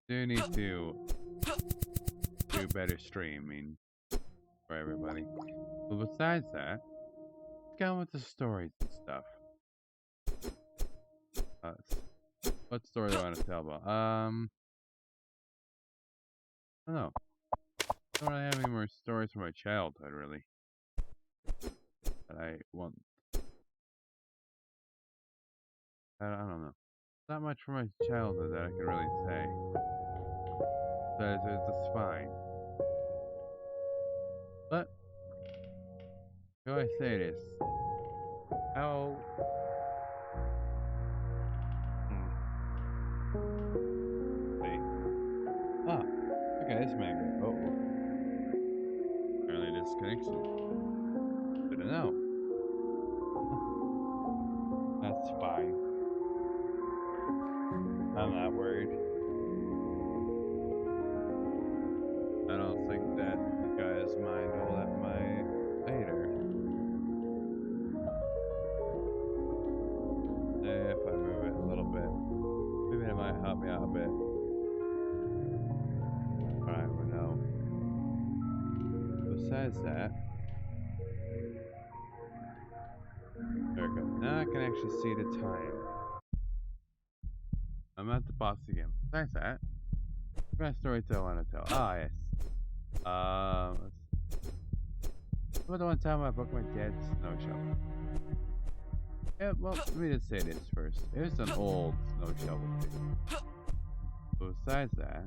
do need to do better streaming for everybody. But besides that, let's go on with the stories and stuff. What story do I want to tell about? I don't know. I don't really have any more stories from my childhood, really. That I want. I don't know. Not much from my childhood that I can really say. It's fine. But, how do I say this? How... Wait. Ah, okay, this man go. Apparently disconnection. Good to know. That's fine. I'm not worried. I don't think that you guys mind all that my later. If I move it a little bit, maybe that might help me out a bit. But I don't know. Besides that, there we go. Now I can actually see the time. I'm at the box again. Besides that, what kind of story do I want to tell? Ah, yes. What the one time I broke my dad's snow shovel? Yeah, well, let me just say this first. It was an old snow shovel too. But besides that,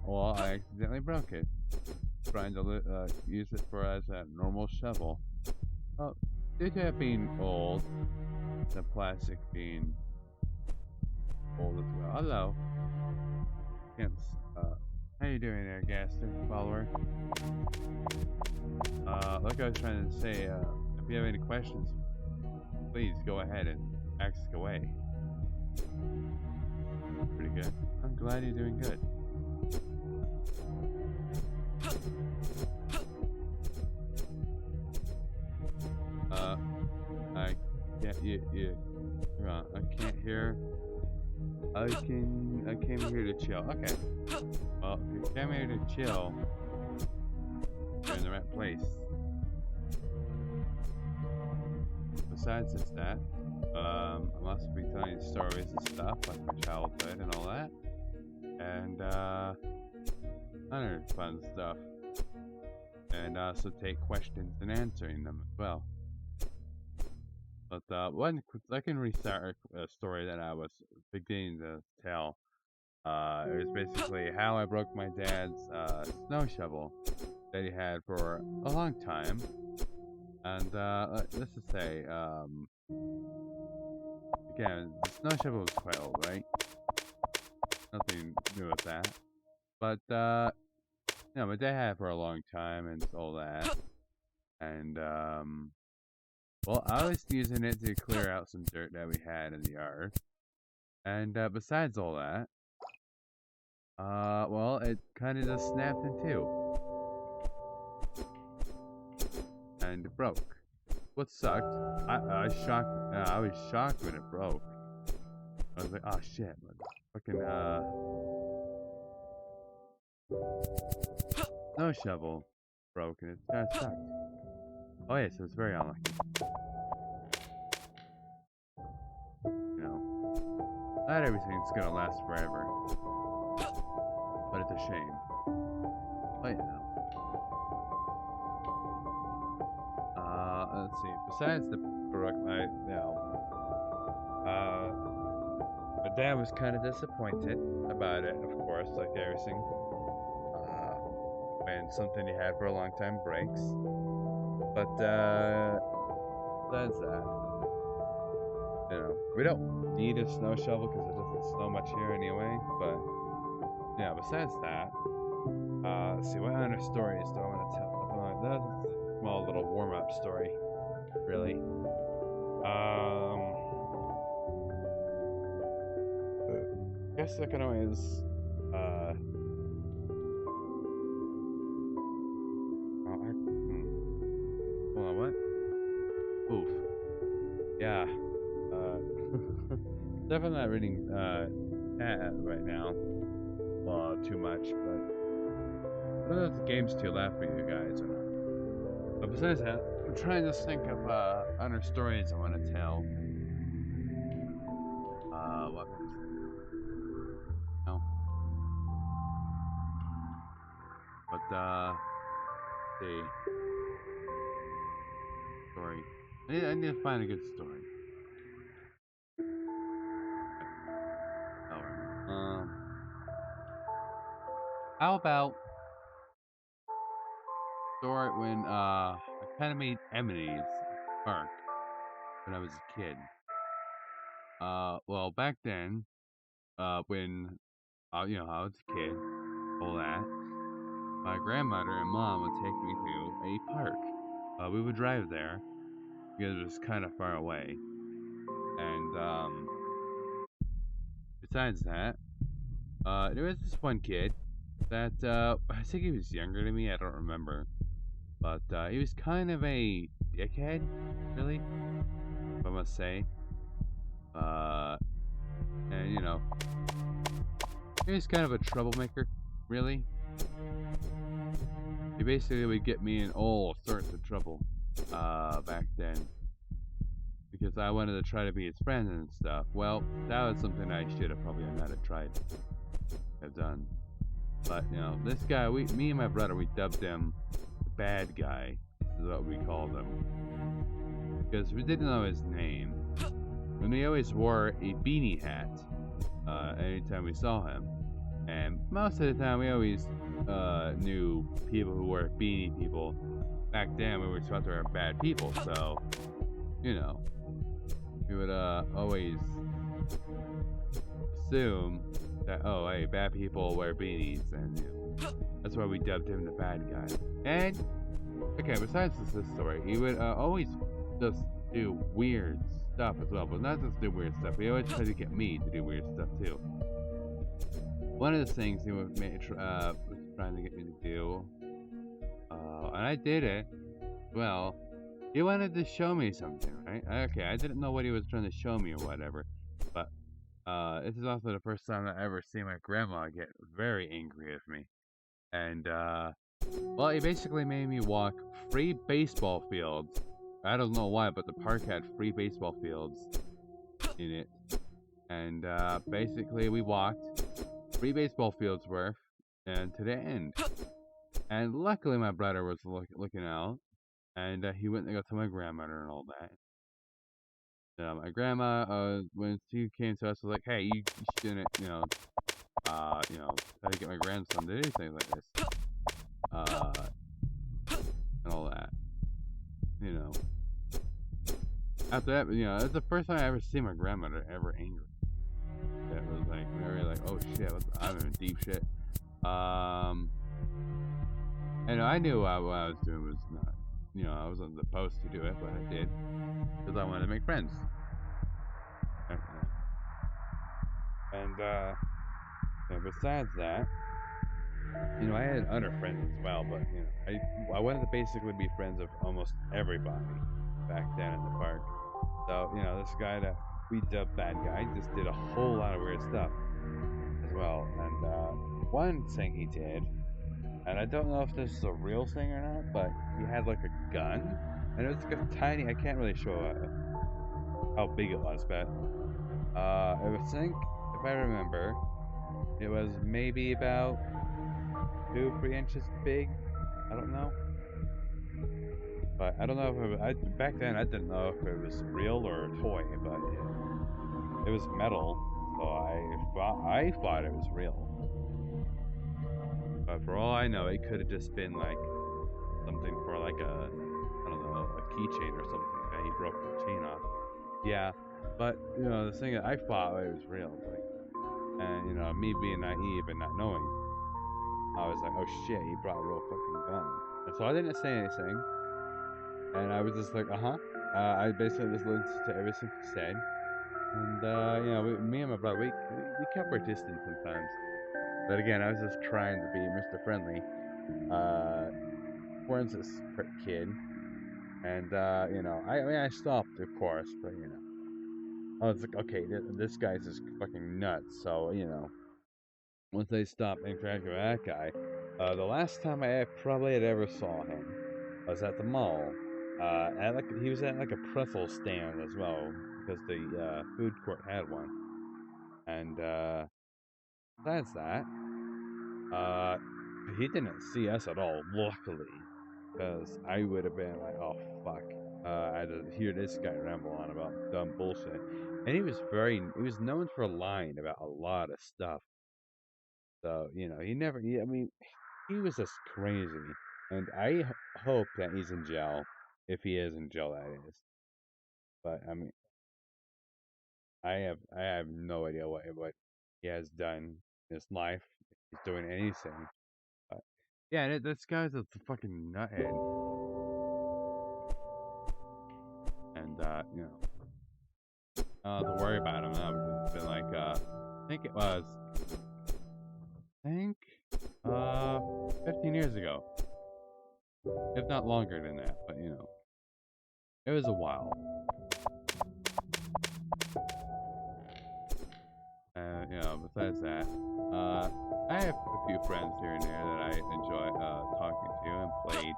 well, I accidentally broke it. Trying to use it for as a normal shovel. Well, due to it being old, the plastic being old as well. Hello. How you doing there, Gaster follower? Like I was trying to say, if you have any questions, please go ahead and ask away. Pretty good. I'm glad you're doing good. I can't, hang on, I can't hear. I came here to chill. Okay. Well, if you came here to chill, you're in the right place. Besides just that, I'm also be telling you stories and stuff, like my childhood and all that. And, other fun stuff. And also take questions and answering them as well. But I can restart a story that I was beginning to tell. It was basically how I broke my dad's snow shovel that he had for a long time. And let's just say, again, the snow shovel was quite old, right? Nothing new with that. But, you know, my dad had it for a long time and all that. And, well, I was using it to clear out some dirt that we had in the yard. And besides all that, well, it kind of just snapped in two. And it broke. What sucked, I was shocked when it broke. I was like, oh shit, fucking, snow shovel broke and it kind of sucked. Oh yes, it was very unlucky. You know, not everything's gonna last forever. But it's a shame. But you know. Let's see. Besides the brook, my dad was kind of disappointed about it, of course, like everything. When something you had for a long time breaks. But besides that, you know, we don't need a snow shovel because it doesn't snow much here anyway. But yeah, besides that, let's see, what other stories do I want to tell? That's a small little warm-up story, really. I guess I can always, hold on, what? Oof. Yeah. Definitely not reading right now. Well, too much, but I don't know if the game's too loud for you guys or not. But besides that, I'm trying to think of other stories I want to tell. What no. But let's see. Story. I need to find a good story. Oh, how about story when I kind of made enemies Park when I was a kid. Well, back then, when I was a kid, all that, my grandmother and mom would take me to a park. We would drive there because it was kind of far away, and besides that, there was this one kid that I think he was younger than me. I don't remember, but he was kind of a dickhead, really, if I must say. Uh, and he was kind of a troublemaker, really. He basically would get me in all sorts of trouble back then because I wanted to try to be his friend and stuff. Well, that was something I should have probably not have tried have done. But this guy, me and my brother, we dubbed him the bad guy, is what we called him, because we didn't know his name, and he always wore a beanie hat anytime we saw him, and most of the time we always knew people who were beanie people. Back then we were thought they were bad people, so we would always assume that, oh, hey, bad people wear beanies, and that's why we dubbed him the bad guy. And okay, besides this story, he would always just do weird stuff as well, but not just do weird stuff. He always tried to get me to do weird stuff too. One of the things he was trying to get me to do, and I did it. Well, he wanted to show me something, right? Okay, I didn't know what he was trying to show me or whatever, but this is also the first time I ever seen my grandma get very angry with me. And well, he basically made me walk free baseball fields. I don't know why, but the park had free baseball fields in it. And basically we walked 3 baseball fields worth and to the end. And luckily my brother was looking out, and he went to go to my grandmother and all that. My grandma, when she came to us, was like, "Hey, you shouldn't, try to get my grandson to do things like this, and all that." After that, it's the first time I ever seen my grandmother ever angry. It was like very like, "Oh shit, I'm in deep shit." And I knew what I was doing was not, I wasn't supposed to do it, but I did because I wanted to make friends. And besides that, I had other friends as well, but I wanted to basically be friends with almost everybody back then in the park. So this guy that we dubbed bad guy just did a whole lot of weird stuff as well. And one thing he did, and I don't know if this is a real thing or not, but he had like a gun, and it was like a tiny. I can't really show how big it was, but I would think, if I remember, it was maybe about 2-3 inches big. I don't know, but I don't know if it was, back then I didn't know if it was real or a toy, but it was metal, so I thought it was real. But for all I know, it could have just been like something for like I don't know, a keychain or something that he broke the chain off. Yeah, but the thing is, I thought it was real, like, and me being naive and not knowing, I was like, oh shit, he brought a real fucking gun, and so I didn't say anything, and I was just like, I basically just listened to everything he said, and me and my brother, we kept our distance sometimes, but again, I was just trying to be Mr. Friendly, towards this kid, and I stopped, of course, but I was like, okay, this guy's just fucking nuts. So, you know, once they stopped interacting with that guy, the last time I probably had ever saw him was at the mall. He was at like a pretzel stand as well because the food court had one. And besides that, uh, he didn't see us at all, luckily, because I would have been like, oh fuck. I had to hear this guy ramble on about dumb bullshit. And he was known for lying about a lot of stuff. So, you know, I mean, he was just crazy. And I hope that he's in jail. If he is in jail, that is. But, I mean, I have no idea what he has done in his life. If he's doing anything. But, yeah, this guy's a fucking nuthead. And, you know, I don't have to worry about him. I've been like, I think it was, 15 years ago. If not longer than that, but you know, it was a while. You know, besides that, I have a few friends here and there that I enjoy talking to and played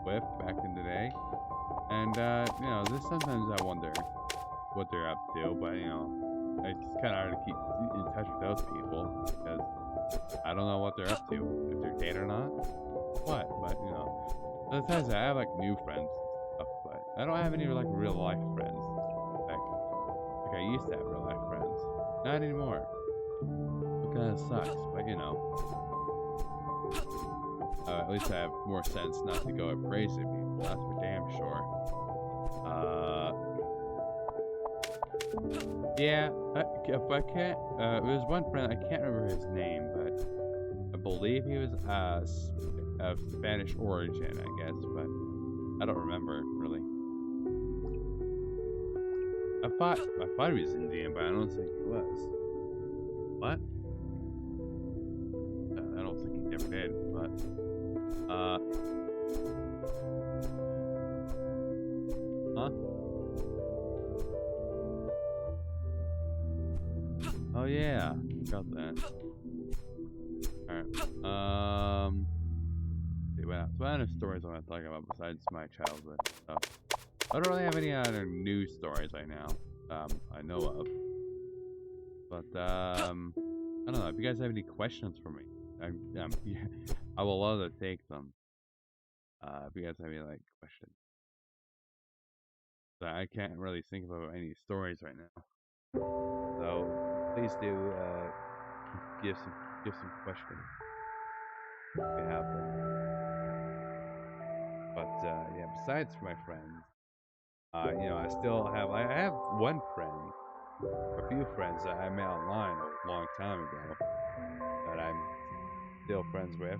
with back in the day. And, you know, sometimes I wonder what they're up to, but, you know, it's kind of hard to keep in touch with those people because I don't know what they're up to, if they're dead or not. What? But, you know, besides that, I have, like, new friends and stuff, but I don't have any, like, real-life friends. Like I used to have real-life friends. Not anymore. It kind of sucks, but, you know. At least I have more sense not to go at crazy people, that's for damn sure. Yeah, if I can't, there was one friend, I can't remember his name, but I believe he was of Spanish origin, I guess, but I don't remember really. I thought he was Indian, but I don't think he was. What? I don't think he ever did, but huh? Oh yeah, got that. Alright. See what else? What other stories I want to talk about besides my childhood stuff? I don't really have any other news stories right now. I know of. But I don't know. If you guys have any questions for me, I will love to take them. If you guys have any like questions, but I can't really think about any stories right now. So please do give some questions if you have them. But yeah, besides my friends, you know, I have one friend, a few friends that I met online a long time ago that I'm still friends with.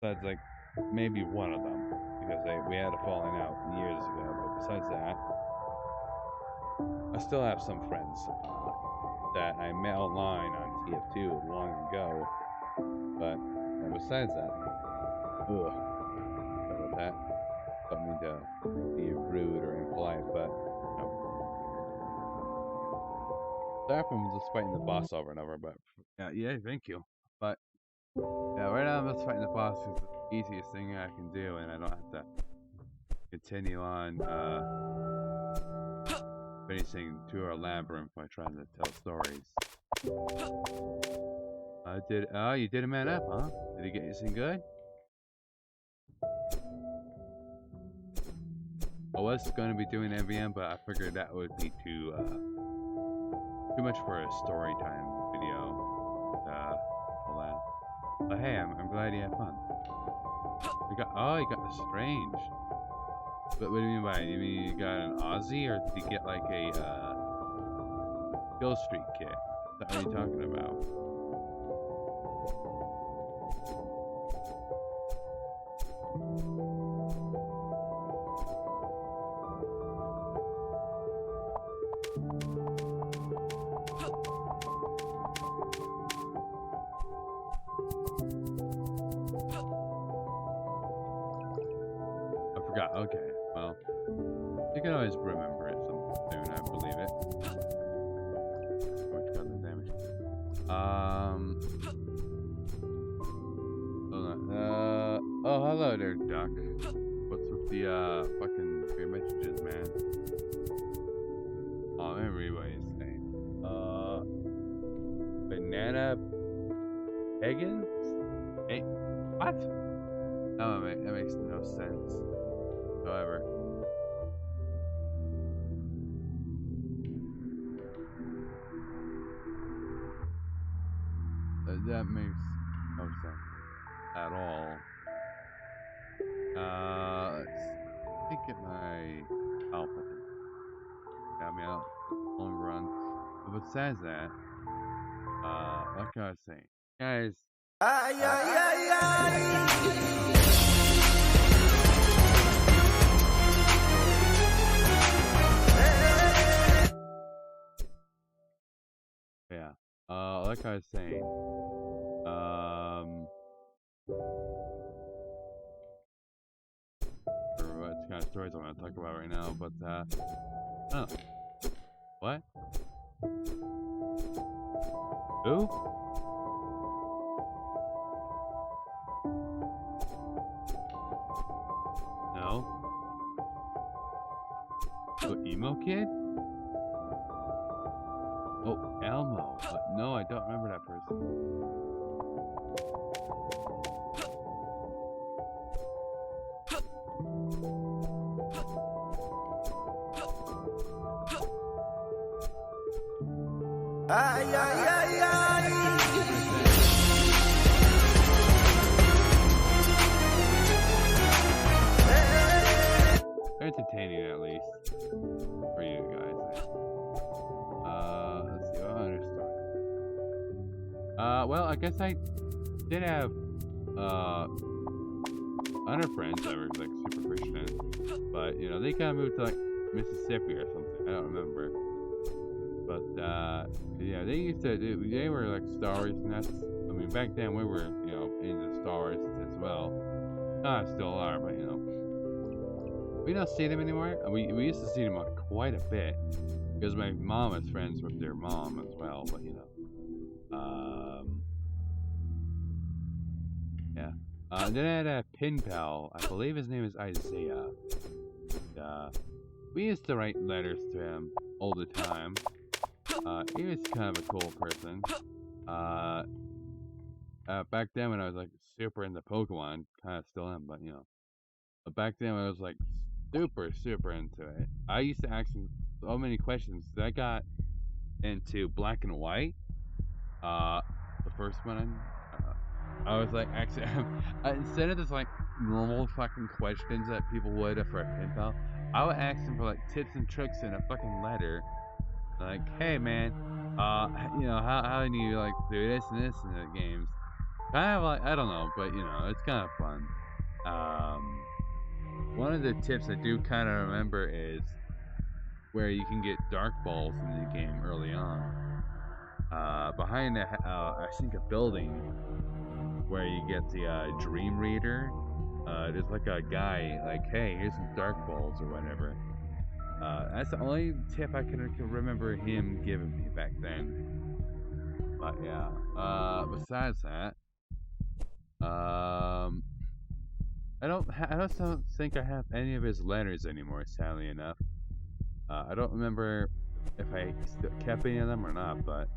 Besides, like, maybe one of them, because we had a falling out years ago, but besides that, I still have some friends that I met online on TF2 long ago, but besides that, ugh, sorry about that. Don't mean to be rude or impolite, but, you know. Sorry if I'm just fighting the boss over and over, but, yeah, thank you. But, yeah, right now I'm just fighting the boss is the easiest thing I can do, and I don't have to continue on, finishing 2-hour labyrinth by trying to tell stories. You did a man up, huh? Did he get you anything good? I was going to be doing MVM, but I figured that would be too much for a story time video. All that. But hey, I'm glad you had fun. You got the strange. But what do you mean by it? You mean you got an Aussie, or did you get like a Kill Streak kit? What are you talking about? I forgot. Okay, well, you can always remember it sometime. hello there, Duck. What's with the fucking weird messages, man? Oh, let me read what he's saying. Banana Higgins? Hey, what? Oh, that makes no sense. However. That makes no sense at all. Let me get my outfit. Got me out long run. But besides that, what can I say? Guys. Yeah. Like I was saying, what kind of stories I want to talk about right now, but, oh. What? Who? No. Oh, emo kid? Oh, Elmo. No, I don't remember that person. Entertaining, at least, for you guys. Let's see, what other story? Well, I guess I did have other friends that were like super Christian, but you know they kind of moved to like Mississippi or something. I don't remember, but yeah, they used to do. They were like Star Wars nuts. I mean, back then we were, you know, into Star Wars as well. Still are, but you know. We don't see them anymore. We used to see them quite a bit because my mom is friends with their mom as well. But you know, yeah. Then I had a pen pal. I believe his name is Isaiah. We used to write letters to him all the time. He was kind of a cool person. Back then when I was like super into Pokemon, kind of still am, but you know, back then when I was like super into it. I used to ask him so many questions. I got into Black and White. The first one, I was like, actually, instead of just like normal fucking questions that people would for a pen pal, I would ask them for like tips and tricks in a fucking letter. Like, hey man, you know, how do you like do this and this in the games? Kind of like, I don't know, but you know, it's kind of fun. One of the tips I do kind of remember is where you can get dark balls in the game early on. Behind I think a building where you get the Dream Reader. There's like a guy like, hey, here's some dark balls or whatever. That's the only tip I can remember him giving me back then. But yeah. Besides that, I don't think I have any of his letters anymore, sadly enough. I don't remember if I still kept any of them or not, but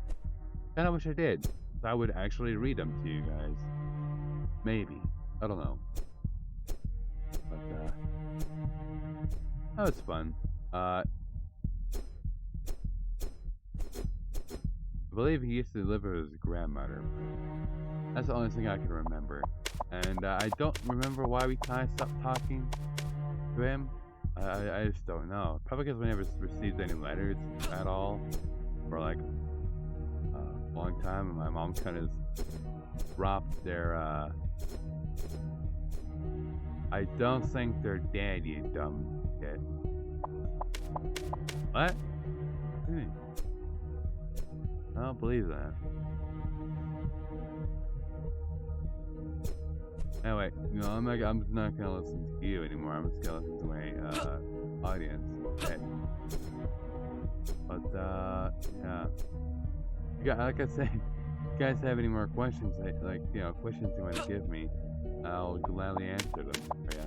kind of wish I did. I would actually read them to you guys. Maybe. I don't know. But, that was fun. I believe he used to live with his grandmother. That's the only thing I can remember. And I don't remember why we kind of stopped talking to him. I just don't know. Probably because we never received any letters at all for like a long time. And my mom kind of dropped their, I don't think they're dead, you dumb kid. What? I don't believe that. Anyway, you know, I'm not gonna listen to you anymore. I'm just gonna listen to my audience. Okay. But yeah, like I said, if you guys have any more questions, like you know, questions you want to give me, I'll gladly answer them for you.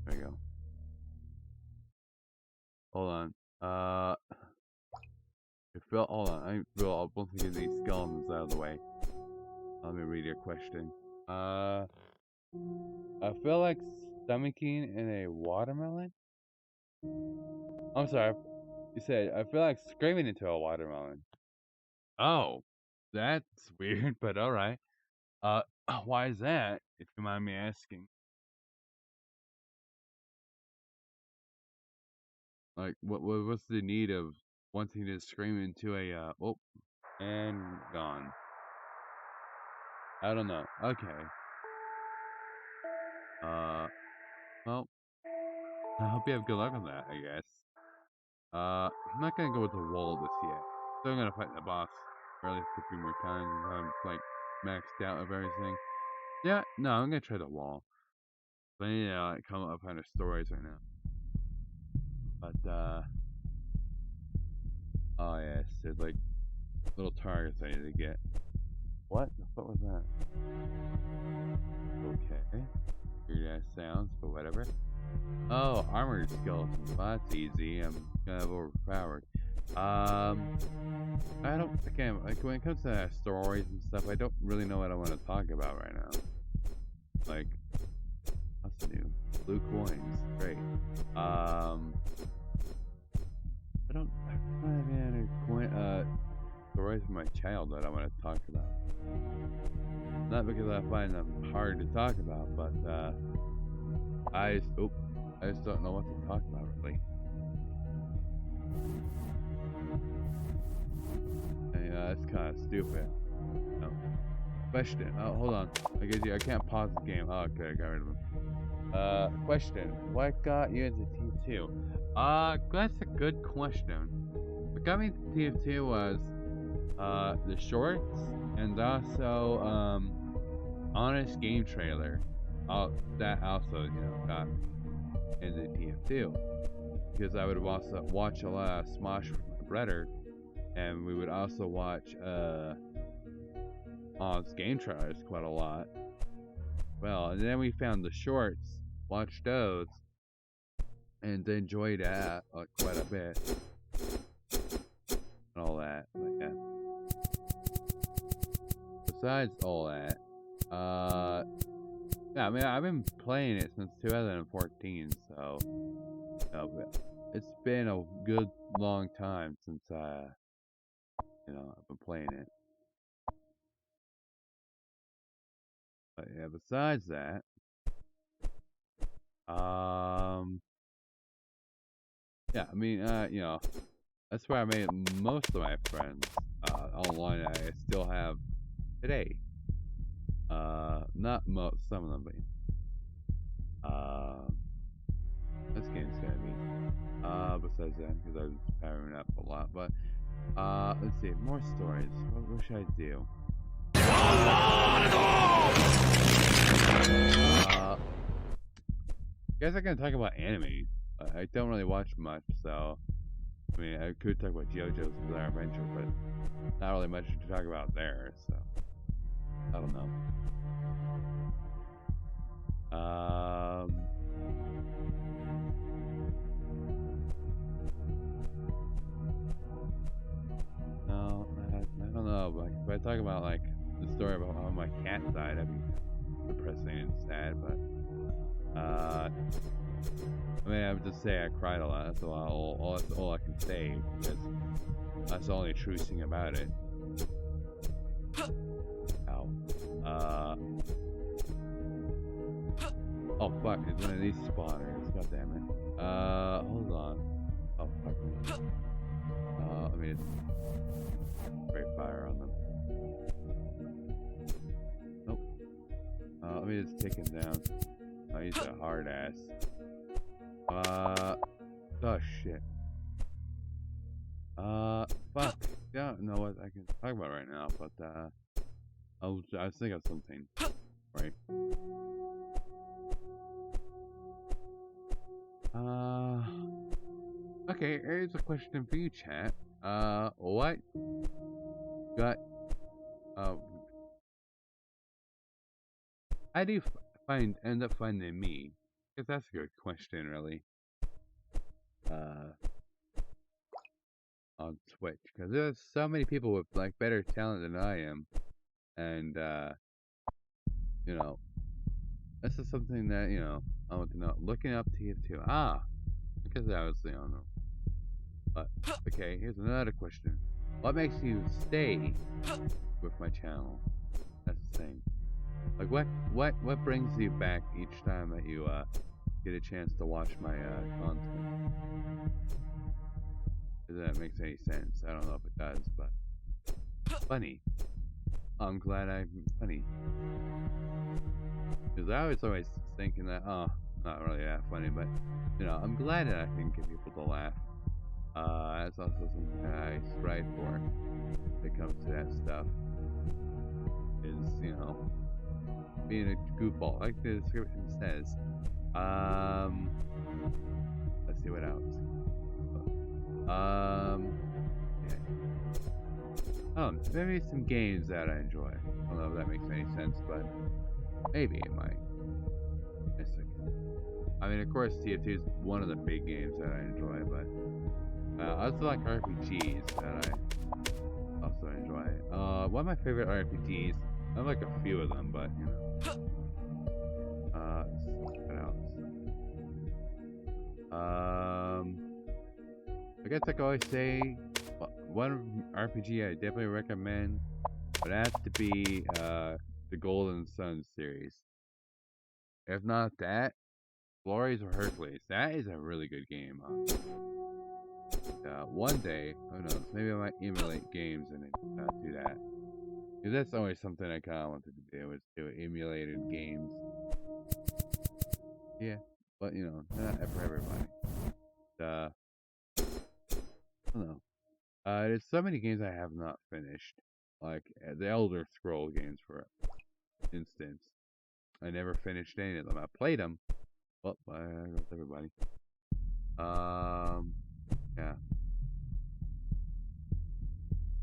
There we go. Hold on. Hold on. I'll both get these skeletons out of the way. Let me read your question. I feel like stomaching in a watermelon? I'm sorry. You said, I feel like screaming into a watermelon. Oh, that's weird, but alright. Why is that, if you mind me asking? Like, what's the need of wanting to scream into a, oh, and gone. I don't know. Okay. Well, I hope you have good luck on that, I guess. I'm not gonna go with the wall this yet. Still gonna fight the boss. Or at least a few more times until I'm, like, maxed out of everything. Yeah, no, I'm gonna try the wall. But I need to, like, come up with kind of stories right now. But, oh yes, there's, like, little targets I need to get. What the fuck was that? Okay. Weird ass sounds, but whatever. Oh, armored skeletons. Well, that's easy. I'm kind of overpowered. Again, like, when it comes to stories and stuff, I don't really know what I want to talk about right now. Like, what's new? Blue coins. Great. I don't have any stories from my childhood I want to talk about. Not because I find them hard to talk about, but, I just don't know what to talk about, really. And, that's kind of stupid. No. Question. Oh, hold on. I can't pause the game. Oh, okay, I got rid of him. Question. What got you into TF2? That's a good question. What got me into TF2 was, the shorts, and also, Honest Game Trailer. That also, got me into TF2. Because I would also watch a lot of Smosh with my brother, and we would also watch, Honest Game Trailers quite a lot. Well, and then we found the shorts, watched those, and enjoyed that quite a bit. And all that, but yeah. Besides all that, yeah, I mean, I've been playing it since 2014, so it's been a good long time since I've been playing it. But yeah, besides that, yeah, I mean, that's where I made most of my friends online. I still have today. Not some of them, but this game's gonna be besides that, because I was powering up a lot. But let's see, more stories. What should I do? Guess I can talk about anime. I don't really watch much, so I mean, I could talk about JoJo's Bizarre Adventure, but not really much to talk about there. So I don't know. No, I don't know. Like, if I talk about like the story about how my cat died, that'd be depressing and sad. But I mean, I would just say I cried a lot. That's all I can say, because that's the only true thing about it. Ow. Oh fuck! It's one of these spawners. God damn it. Hold on. Oh fuck me. Let me just spray fire on them. Nope. Let me just take him down. Oh, he's a hard ass. Oh shit. Fuck. Yeah, I don't know what I can talk about right now, but I'll think of something. Right. Okay, here's a question for you, chat. What got, uh, how do you end up finding me? Because that's a good question, really. On Twitch, because there's so many people with, like, better talent than I am. And, you know, this is something that, I want to know. Looking up TF2. Because I was, But, okay, here's another question. What makes you stay with my channel? That's the thing. Like, what brings you back each time that you, get a chance to watch my, content? If that makes any sense. I don't know if it does, but funny. I'm glad I'm funny. Because I was always thinking that, not really that funny, but, I'm glad that I can get people to laugh. That's also something that I strive for when it comes to that stuff. Is, being a goofball, like the description says. Let's see what else. Yeah. Oh, maybe some games that I enjoy. I don't know if that makes any sense, but maybe it might. I mean, of course, TF2 is one of the big games that I enjoy, but I also like RPGs that I also enjoy. One of my favorite RPGs, I have like a few of them, but, what else? I guess I could always say one RPG I definitely recommend would have to be the Golden Sun series. If not that, Glories of Hercules. That is a really good game. One day, who knows? Maybe I might emulate games and do that. Because that's always something I kind of wanted to do, was do emulated games. Yeah, but not for everybody. I don't know. There's so many games I have not finished, like the Elder Scroll games, for instance. I never finished any of them. I played them, but with everybody. Yeah.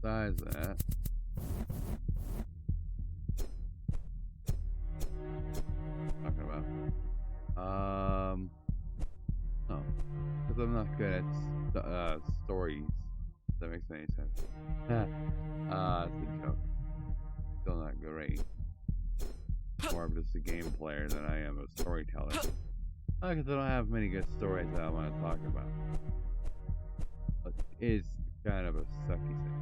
Besides that, talking about, no, because I'm not good at stories. If that makes any sense. It's a joke. Still not great. More of just a game player than I am a storyteller. Because I don't have many good stories that I want to talk about. But it is kind of a sucky thing.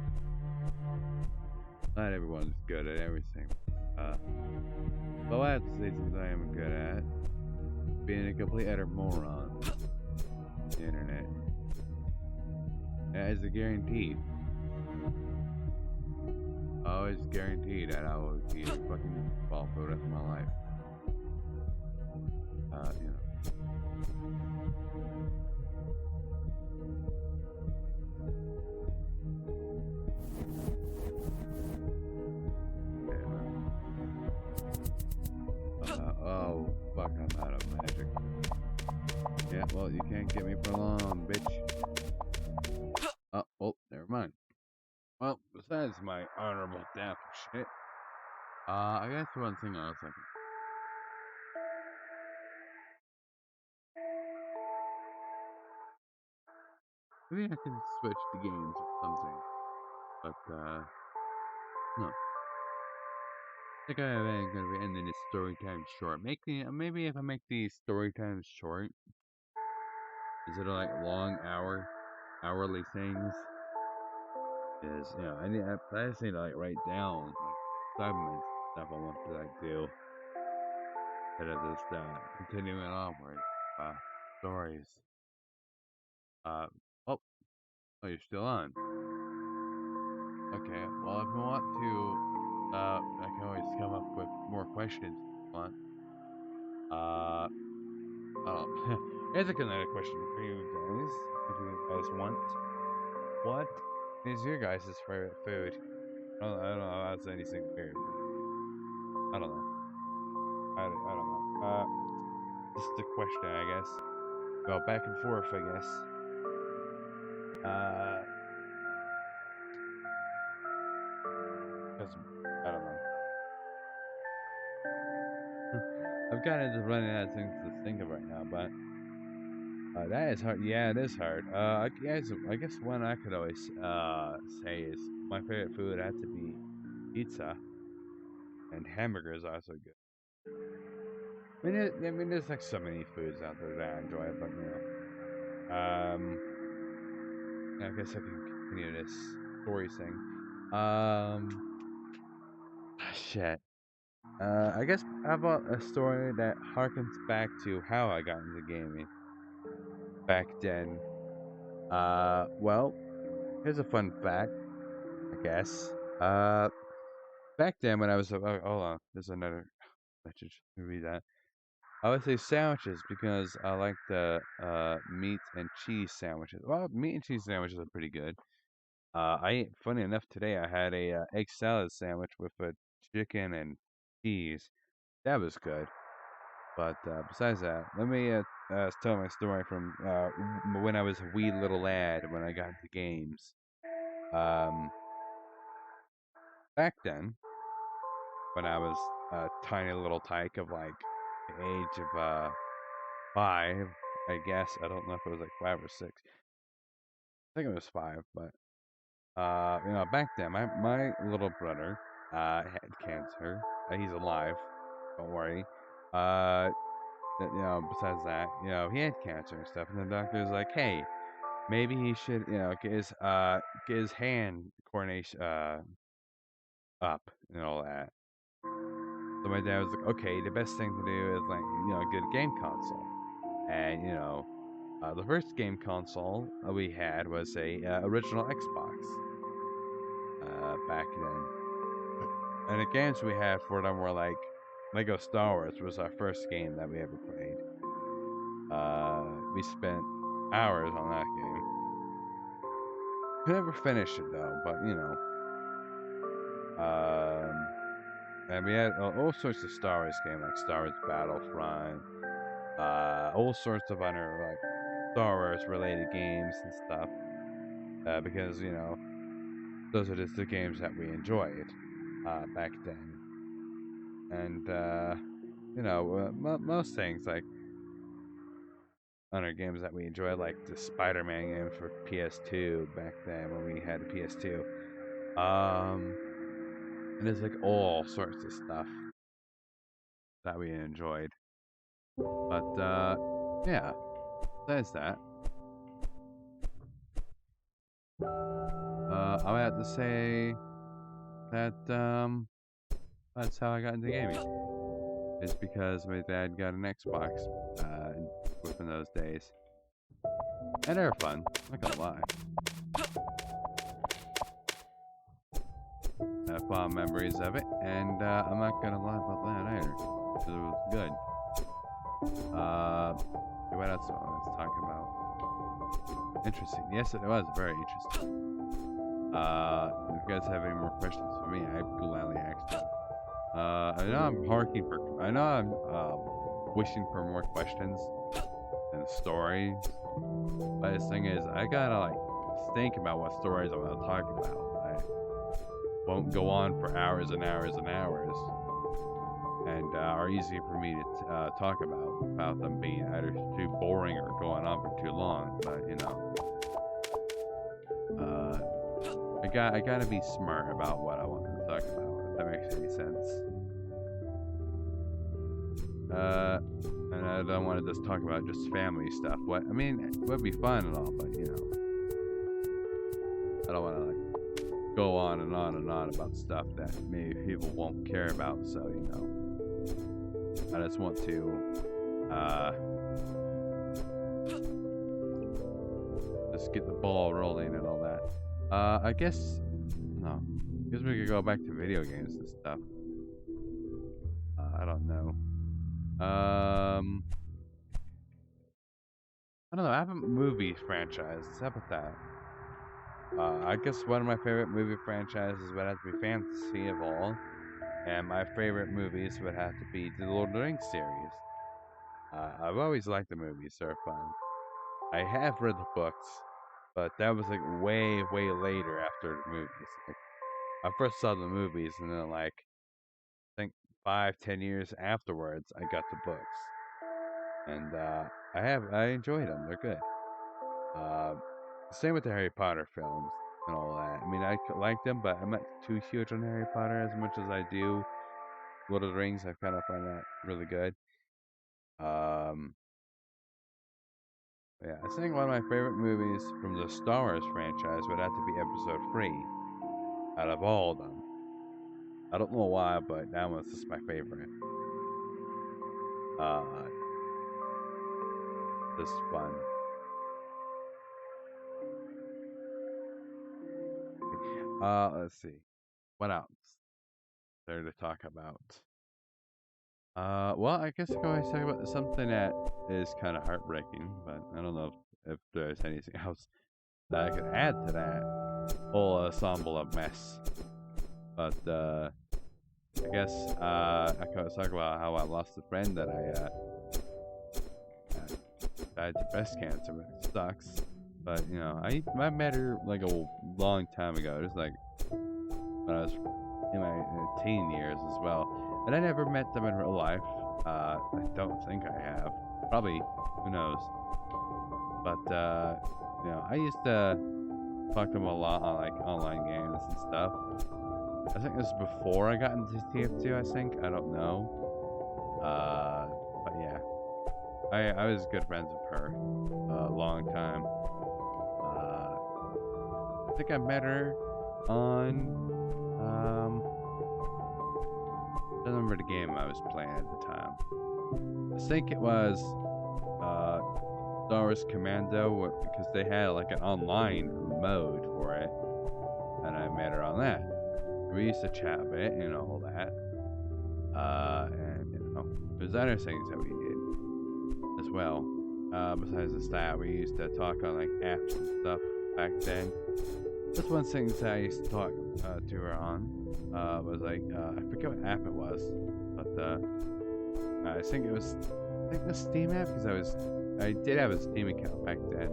Not everyone's good at everything. But I have to say something I am good at. Being a complete utter moron on the internet. That is a guarantee. Always guaranteed that I will be a fucking ball for the rest of my life. Oh, fuck, I'm out of magic. Yeah, well, you can't get me for long, bitch. Oh, never mind. Well, besides my honorable death shit, I guess one thing I was thinking. Maybe I can switch the games or something. But, no. I think I'm gonna be ending this story time short. Maybe if I make these story times short, instead of like long hourly things, is I just need to like write down like segments stuff I want to like do instead of just continuing onwards. Stories. Uh oh, you're still on. Okay, well if you want to, I can always come up with more questions if you want. Oh, here's another question for you guys, if you guys want. What is your guys' favorite food? I don't know if that's anything weird. I don't know. I don't know. Just a question, I guess. Well, back and forth, I guess. Because I don't know. I'm kind of just running out of things to think of right now, but that is hard. Yeah, it is hard. I guess one I could always say is my favorite food has to be pizza, and hamburgers are also good. There's like so many foods out there that I enjoy, but I guess I can continue this story thing. Shit. I guess how about a story that harkens back to how I got into gaming back then. Well, here's a fun fact, I guess. Back then when I was, hold on, there's another message. Let me read that. I would say sandwiches because I like the meat and cheese sandwiches. Well, meat and cheese sandwiches are pretty good. Funny enough, today I had a egg salad sandwich with a chicken and cheese. That was good. But besides that, let me tell my story from when I was a wee little lad when I got into games. Um, Back then, when I was a tiny little tyke of like the age of 5, I guess. I don't know if it was like 5 or 6. I think it was 5, but back then, my little brother had cancer. He's alive. Don't worry. Uh, besides that, he had cancer and stuff, and the doctor was like, "Hey, maybe he should, get his hand coordination up and all that." So my dad was like, "Okay, the best thing to do is like, get a game console." And the first game console we had was a original Xbox back then, and the games we had for them were like Lego Star Wars was our first game that we ever played. We spent hours on that game. Never finished it though, but and we had all sorts of Star Wars games like Star Wars Battlefront, all sorts of other like Star Wars related games and stuff. Because those are just the games that we enjoyed back then, and most things like other games that we enjoyed, like the Spider-Man game for PS2 back then when we had a PS2. And there's like all sorts of stuff that we enjoyed. But yeah, there's that. I would have to say that that's how I got into gaming. It's because my dad got an Xbox within those days, and they were fun. I'm not gonna lie. I have fond memories of it, and I'm not gonna lie about that either. It was good. What else was I talking about? Interesting. Yes, it was very interesting. If you guys have any more questions for me, I gladly ask them. I know I'm wishing for more questions and stories. But the thing is, I gotta like think about what stories I want to talk about. I won't go on for hours and hours and hours, and are easy for me to talk about without them being either too boring or going on for too long. But I gotta be smart about what I want to talk about. If that makes any sense. And I don't want to just talk about just family stuff. It would be fun and all, but I don't want to like go on and on and on about stuff that maybe people won't care about. So I just want to just get the ball rolling and all that. I guess we could go back to video games and stuff. I don't know. I don't know. I have a movie franchise. How about that? I guess one of my favorite movie franchises would have to be Fantasy of all, and my favorite movies would have to be the Lord of the Rings series. I've always liked the movies; they're fun. I have read the books, But that was like way, way later after the movies. Like, I first saw the movies, and then like I think 5, 10 years afterwards, I got the books, and I enjoyed them. They're good. Uh, Same with the Harry Potter films and all that. I mean, I like them, but I'm not too huge on Harry Potter as much as I do Lord of the Rings. I kind of find that really good. Um, yeah, I think one of my favorite movies from the Star Wars franchise would have to be Episode 3 out of all of them. I don't know why, but that one's just my favorite. Uh, this fun. Let's see. What else there to talk about? Well, I guess I can always talk about something that is kind of heartbreaking, but I don't know if there's anything else that I could add to that whole ensemble of mess. But I guess I could talk about how I lost a friend that I died to breast cancer. It sucks, but you know, I met her like a long time ago. Just like when I was in my teen years as well, and I never met them in real life. I don't think I have. Probably, who knows? But you know, I used to talk to them a lot on like online games and stuff. I think this is before I got into TF2. I think I don't know. But yeah, I was good friends with her a long time. I think I met her on I don't remember the game I was playing at the time. I think it was Star Wars Commando because they had like an online mode for it, and I met her on that. We used to chat a bit and all that, and you know, there's other things that we did as well. Besides that, we used to talk on like apps and stuff back then. That's one thing that I used to talk to her on. Was like I forget what app it was, but I think it was the Steam app because I did have a Steam account back then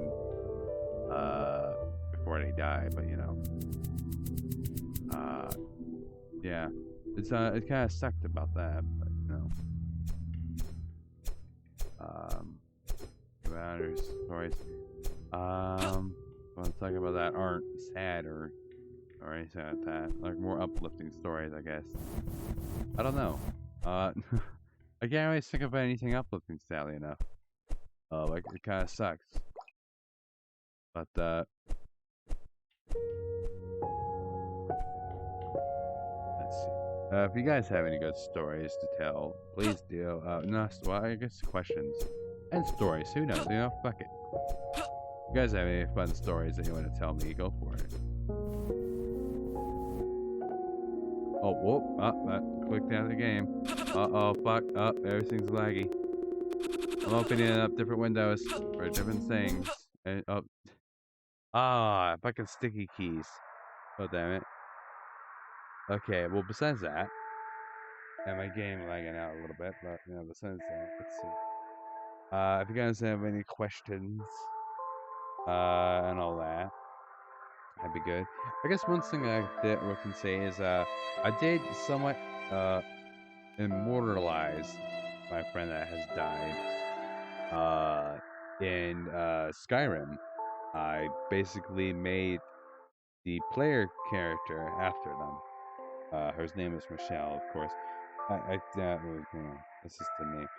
before they died, but you know, yeah, it kind of sucked about that, but you know, about other stories, want to talk about that aren't sad or anything like that, like more uplifting stories, I guess. I don't know. I can't always think of anything uplifting, sadly enough. Like it kind of sucks. But let's see. If you guys have any good stories to tell, please do. No, well, I guess questions and stories. Who knows? You know, fuck it. If you guys have any fun stories that you want to tell me, go for it. Oh, whoop! Clicked out of the game. Oh, fuck! Everything's laggy. I'm opening up different windows for different things. And fucking sticky keys. Oh damn it. Okay, well besides that, and my game lagging out a little bit, but you know, besides that, let's see. If you guys have any questions, and all that, that'd be good. I guess one thing we can say is, I did somewhat, immortalize my friend that has died, in, Skyrim. I basically made the player character after them. Her name is Michelle, of course. That was, you know, that's just the name.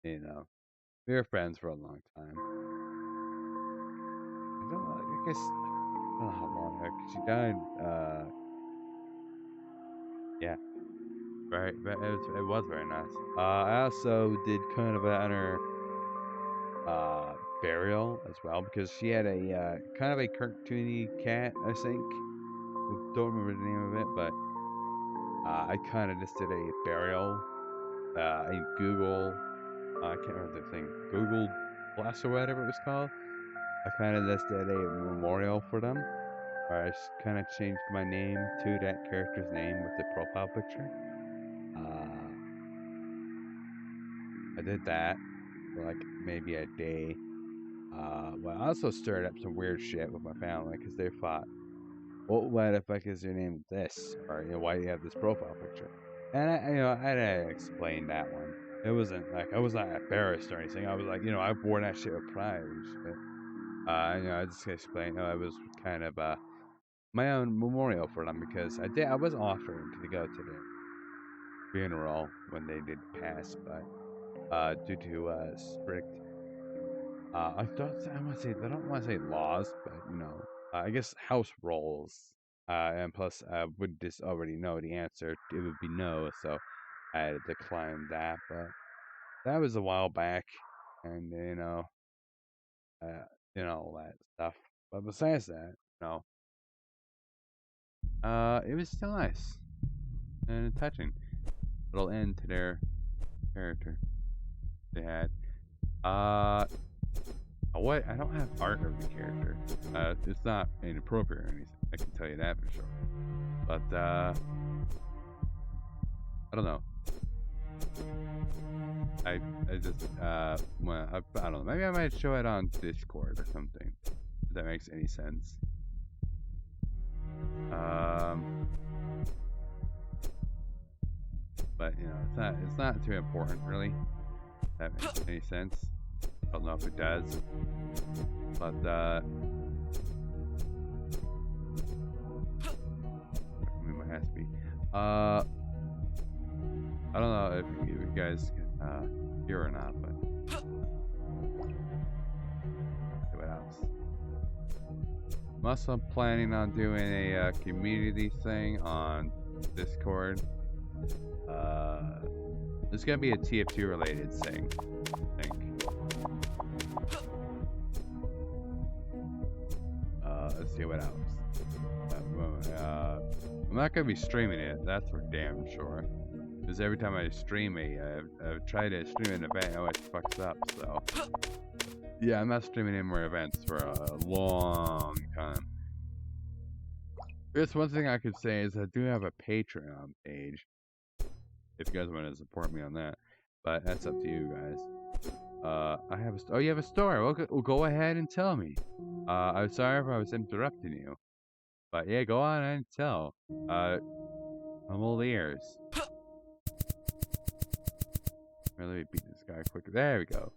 You know, we were friends for a long time. I don't know, I guess, I don't know how long, she died, yeah, right, but it was very nice. I also did kind of an honor, burial as well, because she had a, kind of a cartoony cat, I think. Don't remember the name of it, but I kind of just did a burial in Google. I can't remember the thing. Google Plus or whatever it was called. I kind of just did a memorial for them. Where I kind of changed my name to that character's name with the profile picture. I did that for like maybe a day. But I also stirred up some weird shit with my family because they thought, well, why the fuck is your name this? Or, why do you have this profile picture? And I had to explain that one. It wasn't like I was not embarrassed or anything. I was like, I wore that shit with pride and shit. I just explained, it was kind of my own memorial for them because I was offering to go to their funeral when they did pass, but due to strict I don't want to say laws, but I guess house rules. And plus, I would just already know the answer. It would be no, so I had to decline that. But that was a while back, and uh, all that stuff. But besides that, it was still nice and touching. Little end to their character they had. Uh, what? I don't have art of the character. It's not inappropriate or anything. I can tell you that for sure. But I don't know. I just well, I don't know. Maybe I might show it on Discord or something. If that makes any sense. But it's not too important really. If that makes any sense. I don't know if it does. But I mean, it has to be. I don't know if you guys can hear or not, but what else? I'm also planning on doing a community thing on Discord. There's gonna be a TF2 related thing, I think. Let's see what else. I'm not gonna be streaming it. That's for damn sure. Because every time I stream I've tried to stream an event, it always fucks up. So yeah, I'm not streaming any more events for a long time. There's one thing I could say is I do have a Patreon page. If you guys want to support me on that, but that's up to you guys. I have oh, you have a story. Well, go ahead and tell me. I'm sorry if I was interrupting you, but yeah, go on and tell. I'm all ears. Let me beat this guy quicker. There we go.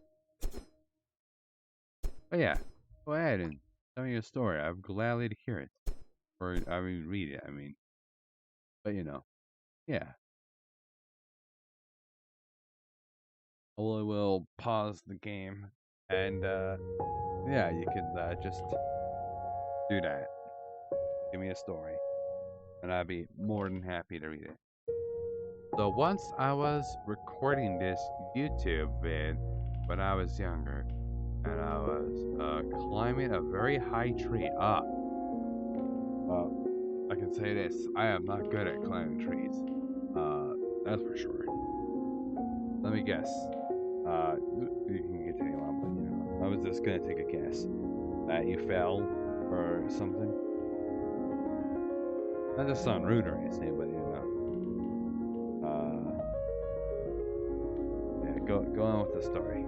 But yeah, go ahead and tell me a story. I'm gladly to hear it, or I mean, read it. I mean, but yeah. I will pause the game, and yeah, you could just do that. Give me a story, and I'd be more than happy to read it. So once I was recording this YouTube vid when I was younger, and I was climbing a very high tree. I can say this: I am not good at climbing trees. That's for sure. Let me guess. You can continue on, but I was just gonna take a guess that you fell or something. Not just sound rude or anything, but yeah, go on with the story.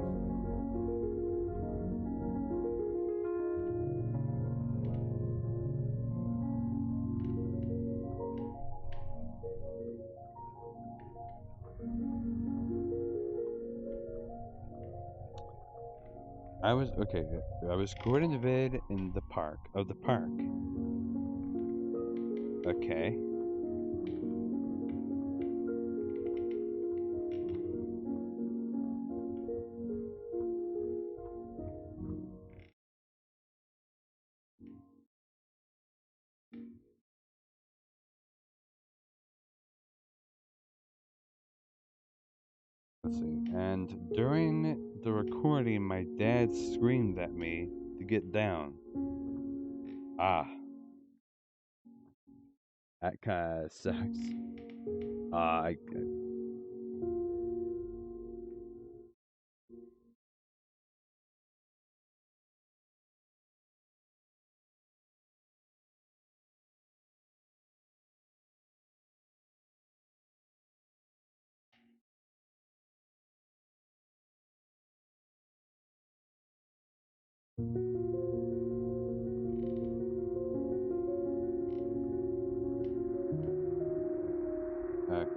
I was recording the vid in the park. Okay. Let's see. And during the recording, my dad screamed at me to get down. Ah, that kind of sucks. I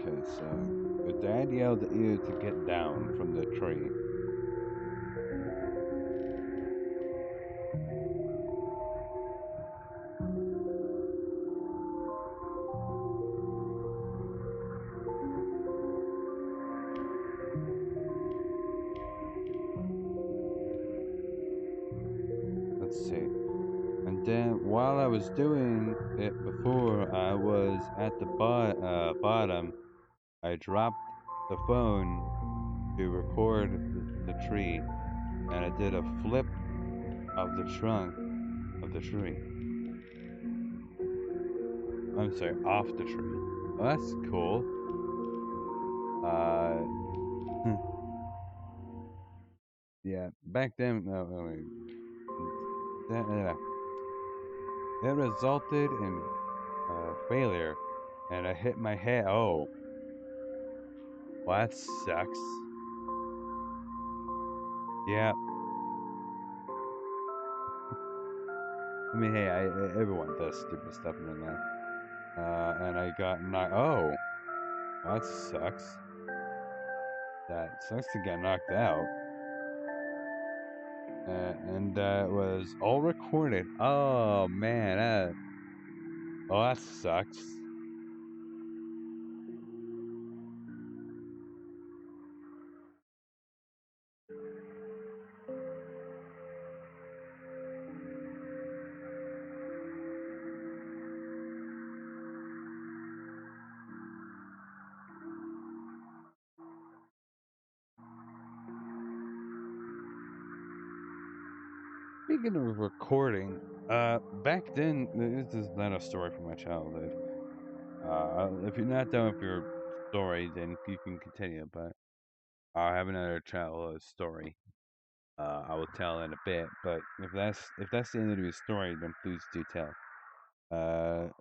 Okay, so your dad yelled at you to get down from the tree. Let's see. And then while I was doing it before I was at the bottom, I dropped the phone to record the tree, and I did a flip of the trunk of the tree. I'm sorry, off the tree. Well, that's cool. Yeah, back then, no, wait, that, it resulted in failure, and I hit my head. Oh, well, that sucks. Yeah, I mean, hey, everyone does stupid stuff in their life. And I got knocked. Oh, that sucks. That sucks to get knocked out. And it was all recorded. Oh man, oh that sucks. Speaking of recording, back then, this is not a story from my childhood. If you're not done with your story, then you can continue. But I have another childhood story. I will tell in a bit. But if that's the end of your story, then please do tell.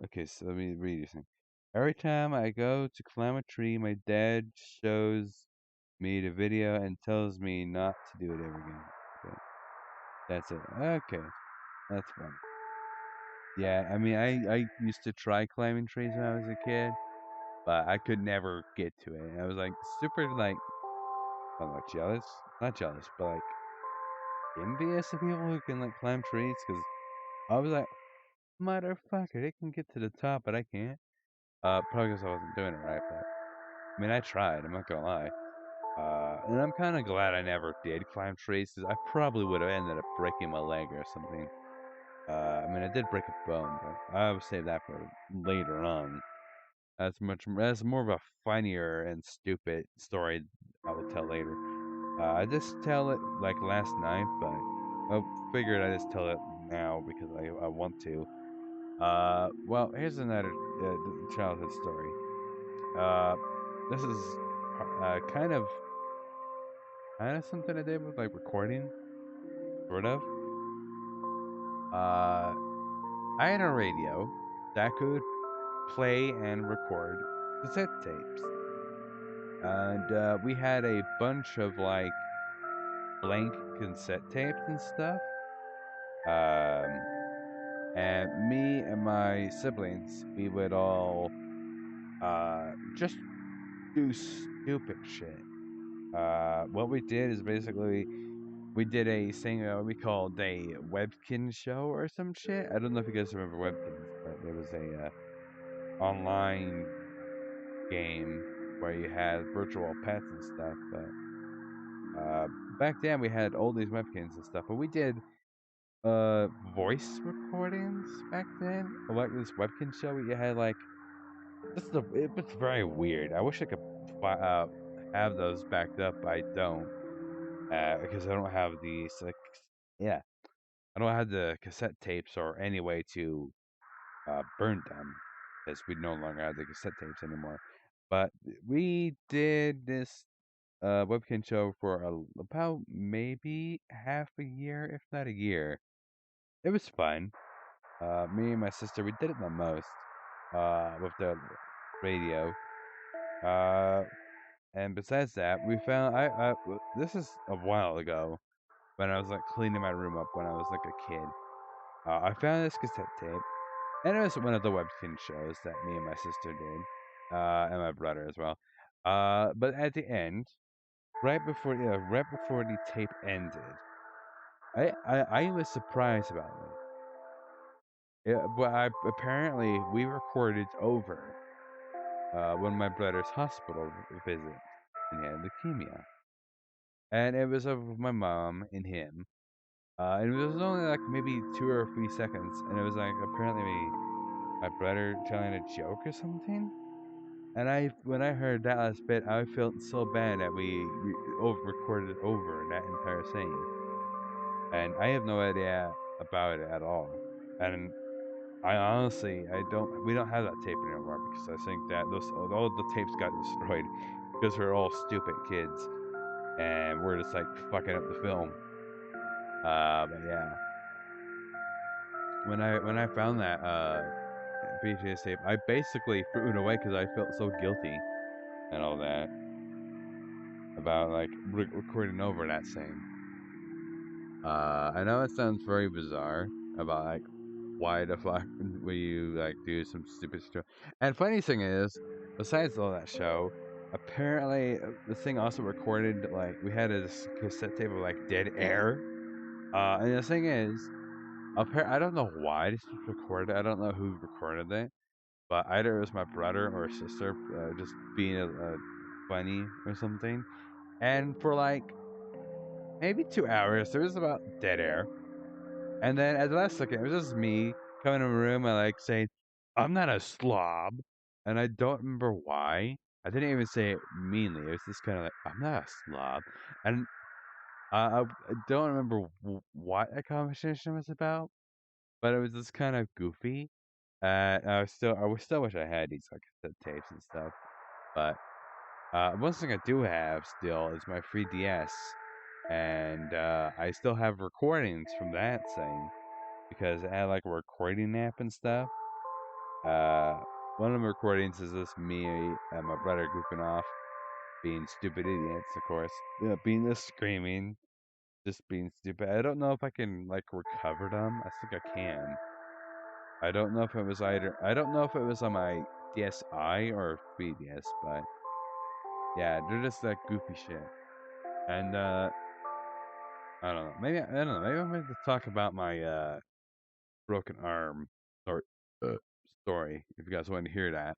Okay, so let me read this thing. Every time I go to climb a tree, my dad shows me the video and tells me not to do it ever again. Okay, that's it. Okay, that's fun. Yeah, I mean, I used to try climbing trees when I was a kid, but I could never get to it. I was like super like, I don't know, jealous, not jealous, but like envious of people who can like climb trees because I was like, motherfucker, they can get to the top, but I can't. Probably because I wasn't doing it right, but I mean, I tried. I'm not gonna lie. And I'm kind of glad I never did climb trees because I probably would have ended up breaking my leg or something. I mean, I did break a bone, but I would save that for later on. That's more of a funnier and stupid story I will tell later. I just tell it like last night, but I figured I just tell it now because I want to. Well, here's another childhood story. Uh, this is kind of something I did with like recording, sort of. Uh, I had a radio that could play and record cassette tapes, and we had a bunch of like blank cassette tapes and stuff. Um, and me and my siblings, we would all just do stupid shit. What we did is basically we did a thing we called a Webkin show or some shit. I don't know if you guys remember Webkins, but it was a online game where you had virtual pets and stuff. But back then we had all these Webkins and stuff, but we did voice recordings back then. Like this Webkin show, you had like it was very weird. I wish I could have those backed up. I don't because I don't have these. Yeah, I don't have the cassette tapes or any way to burn them because we no longer have the cassette tapes anymore. But we did this webcam show for about maybe half a year, if not a year. It was fun. Me and my sister, we did it the most with the radio. Uh, and besides that, we found this is a while ago when I was like cleaning my room up when I was like a kid. I found this cassette tape, and it was one of the webkin shows that me and my sister did. and my brother as well. But at the end, right before the tape ended, I was surprised about it. But apparently we recorded over when my brother's hospital visit, and he had leukemia, and it was of my mom and him. And it was only like maybe 2 or 3 seconds, and it was like apparently my brother telling a joke or something. And when I heard that last bit, I felt so bad that we recorded over that entire scene, and I have no idea about it at all. And I honestly, we don't have that tape anymore because I think that all the tapes got destroyed because we're all stupid kids and we're just like fucking up the film. But yeah, when I found that VHS tape, I basically threw it away because I felt so guilty and all that about like recording over that scene. I know it sounds very bizarre about like why the fuck will you like do some stupid stuff? And funny thing is, besides all that show, apparently the thing also recorded like we had a cassette tape of like dead air. And the thing is, I don't know why this was recorded. I don't know who recorded it, but either it was my brother or sister just being a funny or something. And for like maybe 2 hours, there was about dead air. And then at the last second, it was just me coming in the room and like saying, "I'm not a slob," and I don't remember why. I didn't even say it meanly. It was just kind of like, "I'm not a slob," and I don't remember what that conversation was about, but it was just kind of goofy. I still wish I had these like cassette tapes and stuff. But one thing I do have still is my 3DS, and I still have recordings from that thing because it had like a recording app and stuff. Uh, One of the recordings is just me and my brother goofing off, being stupid idiots, of course. Being this screaming, just being stupid. I don't know if I can like recover them. I think I can. I don't know if it was either. I don't know if it was on my DSi or 3DS, but yeah, they're just that goofy shit. And I don't know. Maybe I don't know. Maybe I'm going to talk about my broken arm or story. If you guys want to hear that,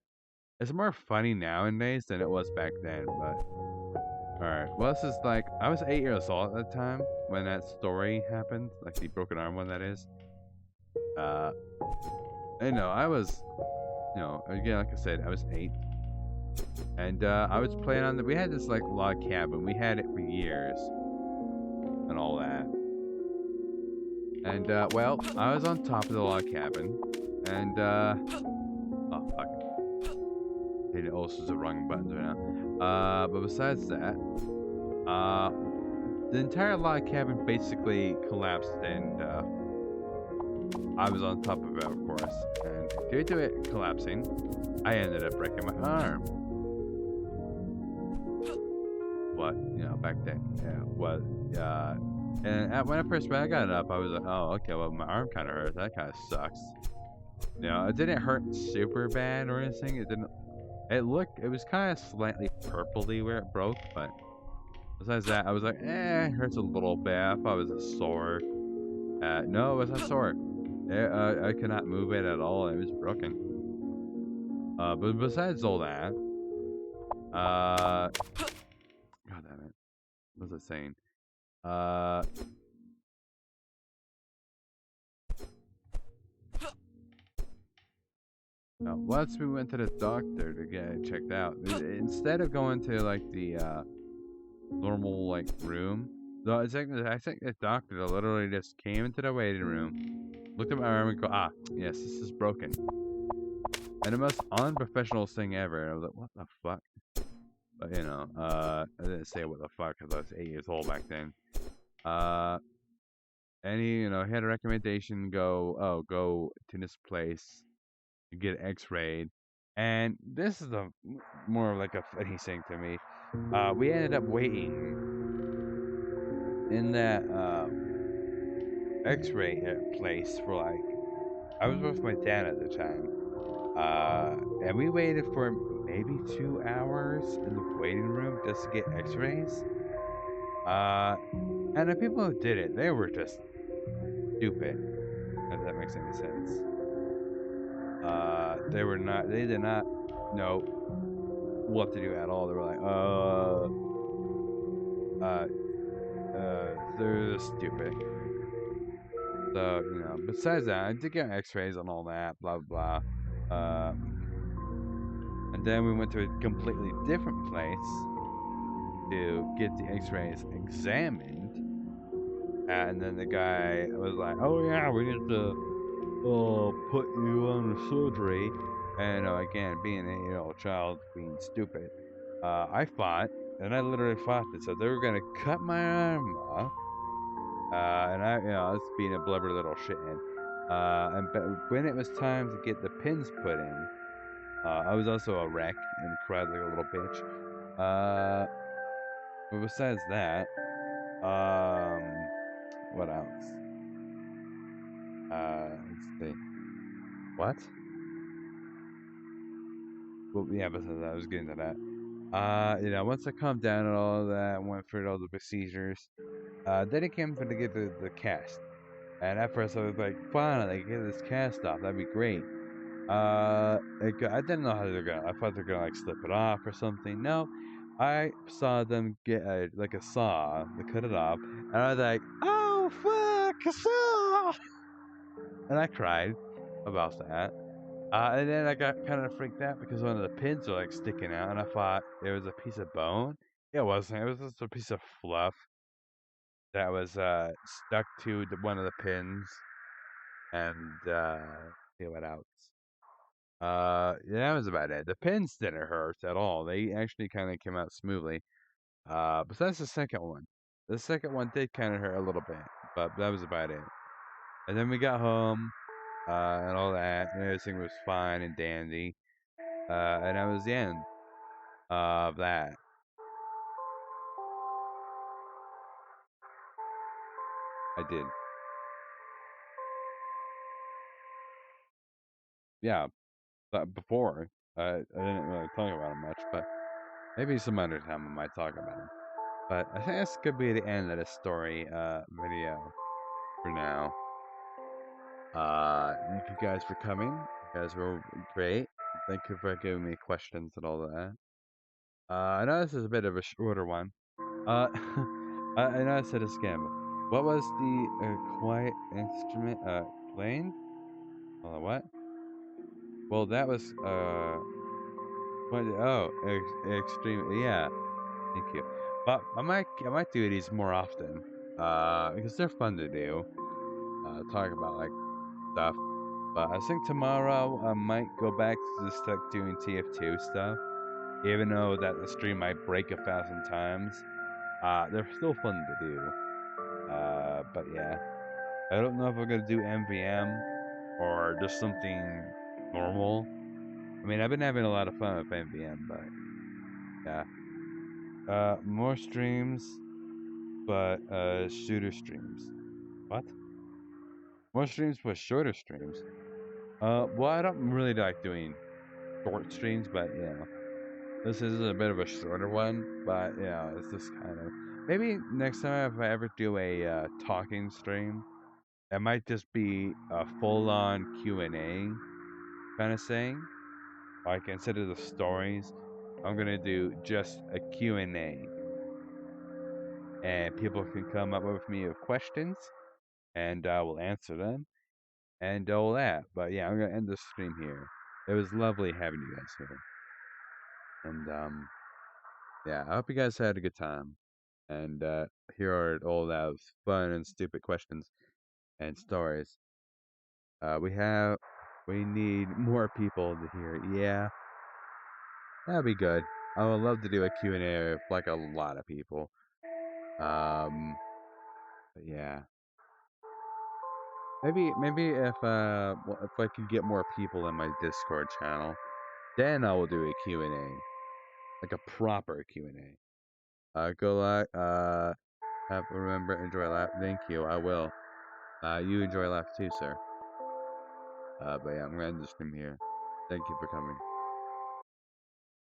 it's more funny nowadays than it was back then. But all right, well, this is like I was 8 years old at the time when that story happened, like the broken arm one. That is. Uh, I know I was, again, like I said, I was 8, and I was playing on the. We had this like log cabin. We had it for years, and all that. And well, I was on top of the log cabin, and oh fuck. Hitting all sorts of wrong buttons right now. But besides that, the entire log cabin basically collapsed, and I was on top of it, of course. And due to it collapsing, I ended up breaking my arm. But back then, and when I got up, I was like, oh, okay, well, my arm kind of hurts. That kind of sucks. It didn't hurt super bad or anything. It didn't. It was kind of slightly purpley where it broke, but besides that, I was like, it hurts a little bit. I thought it was sore. No, it wasn't sore. I could not move it at all. It was broken. But besides all that, God damn it. What was I saying? Once we went to the doctor to get it checked out, instead of going to like the normal like room, I think the doctor literally just came into the waiting room, looked at my arm, and go, yes, this is broken. And the most unprofessional thing ever. And I was like, what the fuck? But I didn't say what the fuck because I was 8 years old back then. And he had a recommendation, go to this place to get X-rayed. And this is more of like a funny thing to me. We ended up waiting in that X-ray place for like, I was with my dad at the time, and we waited for maybe 2 hours in the waiting room just to get x-rays. And the people who did it, they were just stupid, if that makes any sense. They did not know what to do at all. They were like, they're just stupid. So, besides that, I did get x-rays and all that, blah, blah, blah. And then we went to a completely different place to get the x-rays examined. And then the guy was like, oh yeah, we need to put you on surgery. And again, being a child, being stupid, I fought, and I literally fought it. So they were gonna cut my arm off, and I was being a blubber little shit. But when it was time to get the pins put in, I was also a wreck and cried like a little bitch. But besides that, what else? Let's see. What? Well, yeah, besides that, I was getting to that. Once I calmed down and all of that, went through all the procedures, then it came for to get the cast. And at first I was like, finally, get this cast off, that'd be great. I didn't know how they're gonna, I thought they're gonna like slip it off or something. No, I saw them get a saw to cut it off, and I was like, oh fuck, a saw! And I cried about that. And then I got kind of freaked out because one of the pins were like sticking out, and I thought it was a piece of bone. It wasn't. It was just a piece of fluff that was stuck to one of the pins. And see what else? Yeah, that was about it. The pins didn't hurt at all. They actually kind of came out smoothly. But that's the second one. The second one did kind of hurt a little bit, but that was about it. And then we got home, and all that, and everything was fine and dandy. And that was the end of that. I did. Yeah, but before, I didn't really talk about him much, but maybe some other time I might talk about him. But I think this could be the end of the story video for now. Thank you guys for coming. You guys were great. Thank you for giving me questions and all that. I know this is a bit of a shorter one. I know I said this again, but what was the quiet instrument playing? What? Well, that was what? Oh, extreme. Yeah, thank you. But I might do these more often. Because they're fun to do. Talk about like stuff. But I think tomorrow I might go back to just like doing TF2 stuff. Even though that the stream might break 1,000 times. They're still fun to do. But yeah. I don't know if I'm gonna do MVM or just something normal. I mean, I've been having a lot of fun with MVM, but yeah. More streams, but shorter streams. What? More streams, but shorter streams. Well, I don't really like doing short streams, but this is a bit of a shorter one. But it's just kind of maybe next time if I ever do a talking stream, it might just be a full-on Q&A kind of thing. Like instead of the stories, I'm gonna do just a Q&A, and people can come up with me with questions, and I will answer them and all that. But yeah, I'm gonna end the stream here. It was lovely having you guys here, and yeah, I hope you guys had a good time. And here are all those fun and stupid questions and stories. We need more people to hear it. Yeah, that'd be good. I would love to do a Q&A with like a lot of people. But yeah. Maybe if I could get more people in my Discord channel, then I will do a Q&A, like a proper Q&A. Go like remember enjoy life. Thank you. I will. You enjoy life too, sir. But yeah, I'm gonna end the stream here. Thank you for coming.